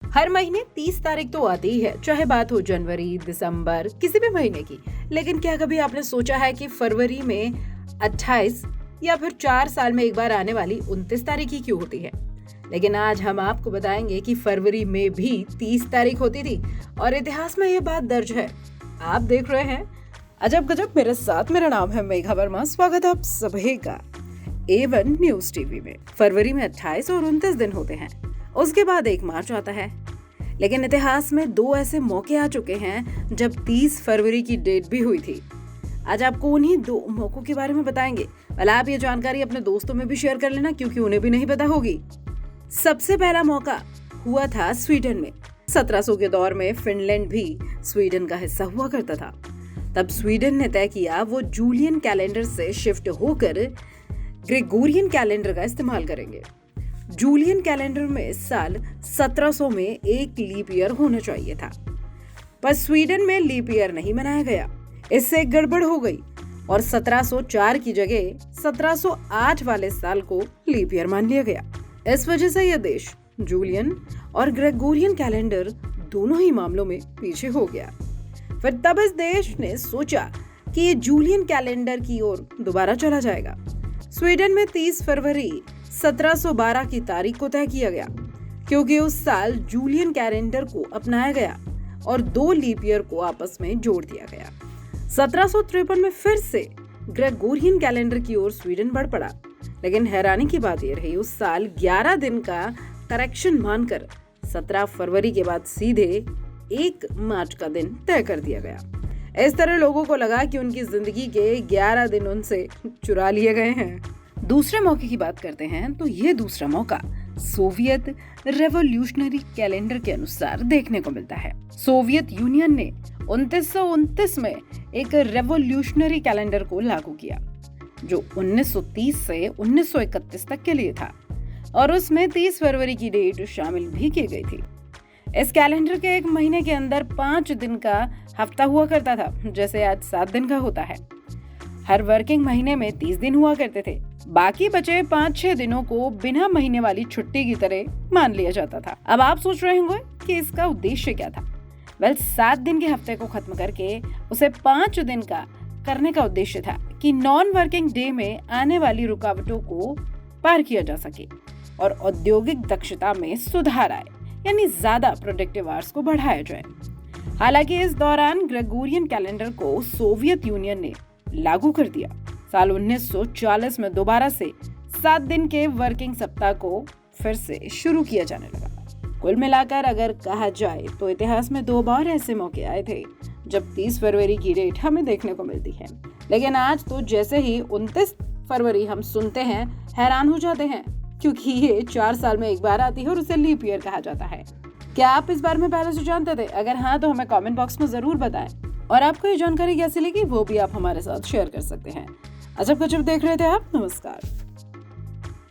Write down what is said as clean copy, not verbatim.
हर महीने 30 तारीख तो आती ही है, चाहे बात हो जनवरी, दिसंबर, किसी भी महीने की। लेकिन क्या कभी आपने सोचा है कि फरवरी में 28 या फिर 4 साल में एक बार आने वाली 29 तारीख ही क्यों होती है? लेकिन आज हम आपको बताएंगे कि फरवरी में भी 30 तारीख होती थी और इतिहास में ये बात दर्ज है। आप देख रहे हैं अजब गजब, मेरे साथ मेरा नाम है मेघा वर्मा। स्वागत है आप सभी का A1 न्यूज टीवी में। फरवरी में 28 और 29 दिन होते हैं, उसके बाद 1 मार्च आता है। लेकिन इतिहास में 2 ऐसे मौके आ चुके हैं जब 30 फरवरी की डेट भी हुई थी। आज आपको उन्हीं 2 मौकों के बारे में बताएंगे। भला आप ये जानकारी अपने दोस्तों में भी शेयर कर लेना, क्योंकि उन्हें भी नहीं पता होगी। सबसे पहला मौका हुआ था स्वीडन में। 1700 के दौर में फिनलैंड भी स्वीडन का हिस्सा हुआ करता था। तब स्वीडन ने तय किया वो जूलियन कैलेंडर से शिफ्ट होकर ग्रेगोरियन कैलेंडर का इस्तेमाल करेंगे। जूलियन कैलेंडर में साल 1700 में एक लीप ईयर होना चाहिए था, पर स्वीडन में लीप ईयर नहीं मनाया गया। इससे गड़बड़ हो गई और 1704 की जगह 1708 वाले साल को लीप ईयर मान लिया गया। इस वजह से यह देश जूलियन और ग्रेगोरियन कैलेंडर दोनों ही मामलों में पीछे हो गया। फिर तब इस देश ने सोचा कि ये जूलियन कैलेंडर की ओर दोबारा चला जाएगा। स्वीडन में 30 फरवरी 1712 की तारीख को तय किया गया, क्योंकि उस साल जूलियन कैलेंडर को अपनाया गया और 2 लीप ईयर को आपस में जोड़ दिया गया। 1753 में फिर से ग्रेगोरियन कैलेंडर की ओर स्वीडन बढ़ पड़ा। लेकिन हैरानी की बात यह रही, उस साल 11 दिन का करेक्शन मानकर 17 फरवरी के बाद सीधे 1 मार्च का दिन तय कर दिया गया। इस तरह लोगों को लगा कि उनकी जिंदगी के 11 दिन उनसे चुरा लिए गए हैं। दूसरे मौके की बात करते हैं तो ये दूसरा मौका सोवियत रेवोल्यूशनरी कैलेंडर के अनुसार देखने को मिलता है। सोवियत यूनियन ने 1929 में एक रेवोल्यूशनरी कैलेंडर को लागू किया, जो 1930 से 1931 तक के लिए था और उसमें 30 फरवरी की डेट शामिल भी की गई थी। इस कैलेंडर के 1 महीने के अंदर 5 दिन का हफ्ता हुआ करता था, जैसे आज 7 दिन का होता है। हर वर्किंग महीने में 30 दिन हुआ करते थे। बाकी बचे 5-6 दिनों को बिना महीने वाली छुट्टी की तरह मान लिया जाता था। अब आप सोच रहे होंगे कि इसका उद्देश्य क्या था? 7 दिन के हफ्ते को खत्म करके उसे 5 दिन का करने का उद्देश्य था कि नॉन वर्किंग डे में आने वाली रुकावटों को पार किया जा सके और औद्योगिक दक्षता में सुधार आए, यानी ज्यादा प्रोडक्टिव आवर्स को बढ़ाया जाए। हालांकि इस दौरान ग्रेगोरियन कैलेंडर को सोवियत यूनियन ने लागू कर दिया। साल 1940 में दोबारा से 7 दिन के वर्किंग सप्ताह को फिर से शुरू किया जाने लगा। कुल मिलाकर अगर कहा जाए तो इतिहास में 2 बार ऐसे मौके आए थे जब 30 फरवरी की डेट हमें देखने को मिलती है। लेकिन आज तो जैसे ही 29 फरवरी हम सुनते हैं, हैरान हो जाते हैं, क्योंकि ये 4 साल में एक बार आती है और उसे लीप ईयर कहा जाता है। क्या आप इस बारे में पहले से जानते थे? अगर हाँ, तो हमें कमेंट बॉक्स में जरूर बताएं। और आपको ये जानकारी कैसी लगी वो भी आप हमारे साथ शेयर कर सकते हैं। अजब गजब देख रहे थे आप। नमस्कार।